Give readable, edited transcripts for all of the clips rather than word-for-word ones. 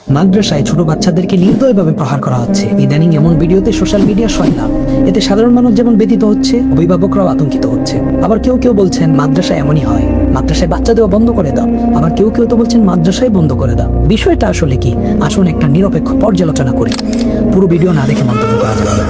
মাদ্রাসায় ছোট বাচ্চাদেরকে নির্দয়ভাবে প্রহার করা হচ্ছে। ইদানিং এমন ভিডিওতে সোশ্যাল মিডিয়া সয়লাব। এতে সাধারণ মানুষ যেমন ব্যথিত হচ্ছে, অভিভাবকরাও আতঙ্কিত হচ্ছে। আবার কেউ কেউ বলছেন মাদ্রাসা এমনই হয়, মাদ্রাসায় বাচ্চা দেওয়া বন্ধ করে দাও। আবার কেউ কেউ তো বলছেন মাদ্রাসায় বন্ধ করে দাও। বিষয়টা আসলে কি, আসুন একটা নিরপেক্ষ পর্যালোচনা করি। পুরো ভিডিও না দেখে মন্তব্য করা যাবে না।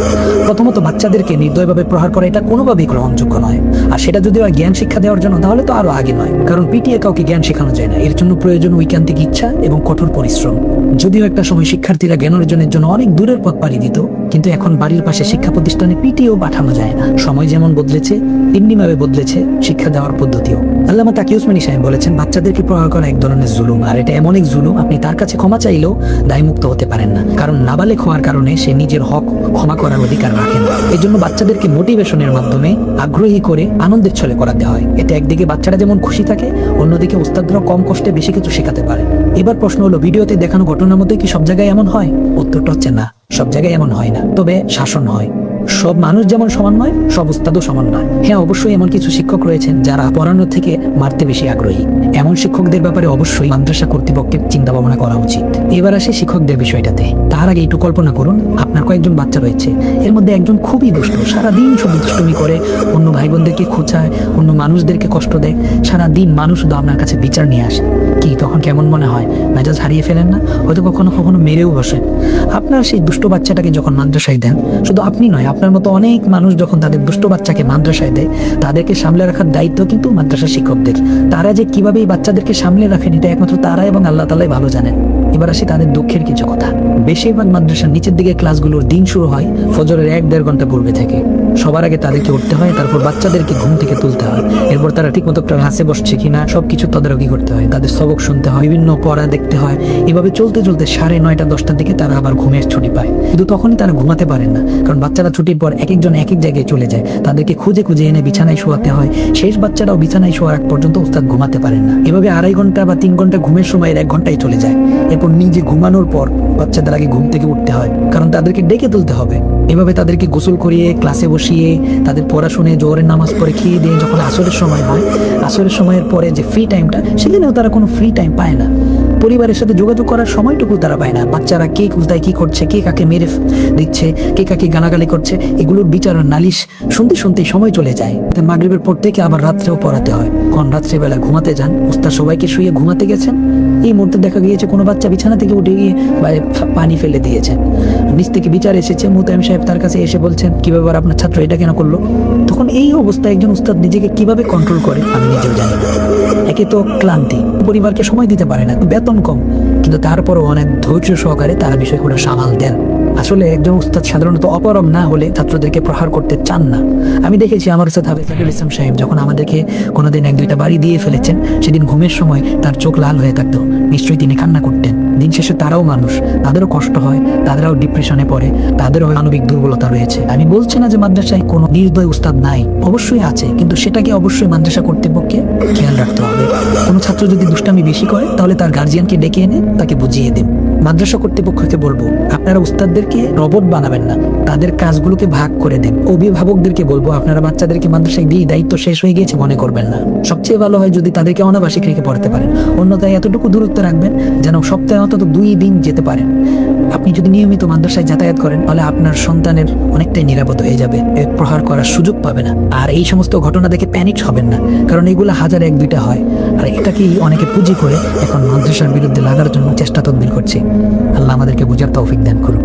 প্রথমত, বাচ্চাদেরকে নির্দয়ভাবে প্রহার করা এটা কোনোভাবেই গ্রহণযোগ্য নয়। আর সেটা যদি হয় জ্ঞান শিক্ষা দেওয়ার জন্য, তাহলে তো আরো আগে নয়। কারণ পিটিয়ে কাউকে জ্ঞান শেখানো যায় না। এর জন্য প্রয়োজন ঐকান্তিক ইচ্ছা এবং কঠোর পরিশ্রম। যদিও একটা সময় শিক্ষার্থীরা জ্ঞান অর্জনের জন্য অনেক দূরের পথ পাড়ি দিত, কিন্তু এখন বাড়ির পাশে শিক্ষা প্রতিষ্ঠানে পিটিয়েও পাঠানো যায় না। সময় যেমন বদলেছে, তেমনিভাবে বদলেছে শিক্ষা দেওয়ার পদ্ধতিও। আল্লামা তাকি উসমানী সাহেব বলেছেন, বাচ্চাদেরকে প্রহার করা এক ধরনের জুলুম। আর এটা এমন এক জুলুম, আপনি তার কাছে ক্ষমা চাইলেও দায়মুক্ত হতে পারেন না। কারণ নাবালেগ হওয়ার কারণে সে নিজের হক ক্ষমা করার অধিকার রাখে না। এই জন্য বাচ্চাদেরকে মোটিভেশনের মাধ্যমে আগ্রহী করে আনন্দের ছলে করাতে হয়। এতে একদিকে বাচ্চারা যেমন খুশি থাকে, অন্যদিকে উস্তাদরা কম কষ্টে বেশি কিছু শেখাতে পারে। এবার প্রশ্ন হলো, ভিডিওতে দেখানো ঘটনার মধ্যে কি সব জায়গায় এমন হয়? উত্তরটা হচ্ছে না, সব জায়গায় এমন হয় না। তবে শাসন হয়। সব মানুষ যেমন সমান নয়, সব উস্তাদও সমান নয়। হ্যাঁ, অবশ্যই এমন কিছু শিক্ষক রয়েছেন যারা পড়ানোর থেকে মারতে বেশি আগ্রহী। এমন শিক্ষকদের ব্যাপারে অবশ্যই মাদ্রাসা কর্তৃপক্ষের চিন্তা ভাবনা করা উচিত। এবার আসে শিক্ষকদের বিষয়টাতে। তার আগে একটু কল্পনা করুন, আপনার কয়েকজন বাচ্চা রয়েছে, এর মধ্যে একজন খুবই দুষ্ট, সারাদিন শুধু দুষ্টুমি করে, অন্য ভাই বোনদেরকে খোঁচায়, অন্য মানুষদেরকে কষ্ট দেয়। সারাদিন মানুষ শুধু আপনার কাছে বিচার নিয়ে আসে। কি তখন কেমন মনে হয়? মেজাজ হারিয়ে ফেলেন না? হয়তো কখনো কখনো মেরেও বসেন। আপনার সেই দুষ্ট বাচ্চাটাকে যখন মাদ্রাসায় দেন, শুধু আপনি নয়, আপনার মতো অনেক মানুষ যখন তাদের দুষ্ট বাচ্চাকে মাদ্রাসায় দেয়, তাদেরকে সামলে রাখার দায়িত্ব কিন্তু মাদ্রাসা শিক্ষকদের। তারা যে কিভাবে এই বাচ্চাদেরকে সামলে রাখেন, এটা একমাত্র তারা এবং আল্লাহ তাআলাই ভালো জানেন। এবার আসি তাদের দুঃখের কিছু কথা। বেশিরভাগ মাদ্রাসার নিচের দিকে ক্লাসগুলোর দিন শুরু হয় ফজরের 1-1.5 ঘন্টা পূর্বে থেকে। সবার আগে তাদেরকে উঠতে হয়, তারপর বাচ্চাদেরকে ঘুম থেকে তুলতে হয়। এরপর তারা ঠিকমতো ক্লাসে বসছে কিনা সবকিছু তদারকি করতে হয়, তাদের সবক শুনতে হয়, বিভিন্ন পড়া দেখতে হয়। এভাবে চলতে চলতে 9:30-10টার দিকে তারা আবার ঘুমের ছুটি পায়। কিন্তু তখনই তারা ঘুমাতে পারেন না, কারণ বাচ্চারা ছুটির পর এক একজন এক এক জায়গায় চলে যায়। তাদেরকে খুঁজে খুঁজে এনে বিছানায় শোয়াতে হয়। শেষ বাচ্চারাও বিছানায় শোয়ার আগ পর্যন্ত উস্তাদ ঘুমাতে পারেন না। এভাবে 2.5 ঘন্টা বা 3 ঘন্টা ঘুমের সময়ের 1 ঘন্টায় চলে যায়। এরপর নিজে ঘুমানোর পর বাচ্চাদের আগে ঘুম থেকে উঠতে হয়, কারণ তাদেরকে ডেকে তুলতে হবে। এভাবে তাদেরকে গোসল করিয়ে ক্লাসে বসিয়ে তাদের পড়াশুনে জোহরের নামাজ পড়ে খেয়ে দিয়ে যখন আসরের সময় হয়, আসরের সময়ের পরে যে ফ্রি টাইমটা, সেখানেও তারা কোনো ফ্রি টাইম পায় না। পরিবারের সাথে যোগাযোগ করার সময়টুকু তারা পায় না। বাচ্চারা কে কোথায় কি করছে, কে কাকে মেরে দিচ্ছে, কে কাকে গালাগালি করছে, এগুলোর বিচার আর নালিশ শুনতে শুনতেই সময় চলে যায়। মাগরিবের পর থেকে আবার রাত্রেও পড়াতে হয়। কোন রাত্রেবেলা ঘুমাতে যান, উস্তাদ সবাইকে শুয়ে ঘুমাতে গেছেন, এই মুহূর্তে দেখা গিয়েছে কোনো বাচ্চা বিছানা থেকে উঠে গিয়ে পানি ফেলে দিয়েছেন। নিচ থেকে বিচার এসেছে, মুতায়েম সাহেব তার কাছে এসে বলছেন, কি ব্যাপার, আপনার ছাত্র এটা কেন করলো? তখন এই অবস্থায় একজন উস্তাদ নিজেকে কিভাবে কন্ট্রোল করে আমি নিজেও জানি না। একে তো ক্লান্তি, পরিবারকে সময় দিতে পারে না, বেতন কম, কিন্তু তারপরও অনেক ধৈর্য সহকারে তারা বিষয়গুলো সামাল দেন। আসলে একজন উস্তাদ সাধারণত অপরম না হলে ছাত্রদেরকে প্রহার করতে চান না। আমি দেখেছি আমার উস্তাদ হাফেজ জাকির ইসলাম সাহেব যখন আমাদেরকে কোনোদিন 1-2টা বাড়ি দিয়ে ফেলেছেন, সেদিন ঘুমের সময় তার চোখ লাল হয়ে থাকতো। নিশ্চয়ই তিনি কান্না করতেন। দিন শেষে তারাও মানুষ, তাদেরও কষ্ট হয়, তাদেরও ডিপ্রেশনে পড়ে, তাদেরও মানবিক দুর্বলতা রয়েছে। আমি বলছি না যে মাদ্রাসায় কোনো নির্দয় উস্তাদ নাই, অবশ্যই আছে, কিন্তু সেটাকে অবশ্যই মাদ্রাসা কর্তৃপক্ষকে খেয়াল রাখতে হবে। কোনো ছাত্র যদি দুষ্টামি বেশি করে, তাহলে তার গার্জিয়ানকে ডেকে এনে তাকে বুঝিয়ে দিন। মাদ্রাসা কর্তৃপক্ষকে বলবো, আপনারা উস্তাদদেরকে রোবট বানাবেন না, তাদের কাজগুলোকে ভাগ করে দেন। অভিভাবকদেরকে বলবো, আপনারা বাচ্চাদেরকে মাদ্রাসায় দিয়ে দায়িত্ব শেষ হয়ে গিয়েছে মনে করবেন না। সবচেয়ে ভালো হয় যদি তাদেরকে অনাবাসিক রেখে পড়াতে পারেন। অন্যথায় এতটুকু দূরত্ব রাখবেন যেন সপ্তাহে অন্তত 2 দিন যেতে পারেন। আপনি যদি নিয়মিত মাদ্রাসায় যাতায়াত করেন, তাহলে আপনার সন্তানের অনেকটাই নিরাপদ হয়ে যাবে, প্রহার করার সুযোগ পাবে না। আর এই সমস্ত ঘটনা দেখে প্যানিক হবেন না, কারণ এগুলো 1000-1-2টা হয়। আর এটাকেই অনেকে পুঁজি করে এখন মাদ্রাসার বিরুদ্ধে লাগার জন্য চেষ্টা তদবির করছে। আল্লাহ আমাদেরকে বুঝার তৌফিক দান করুন।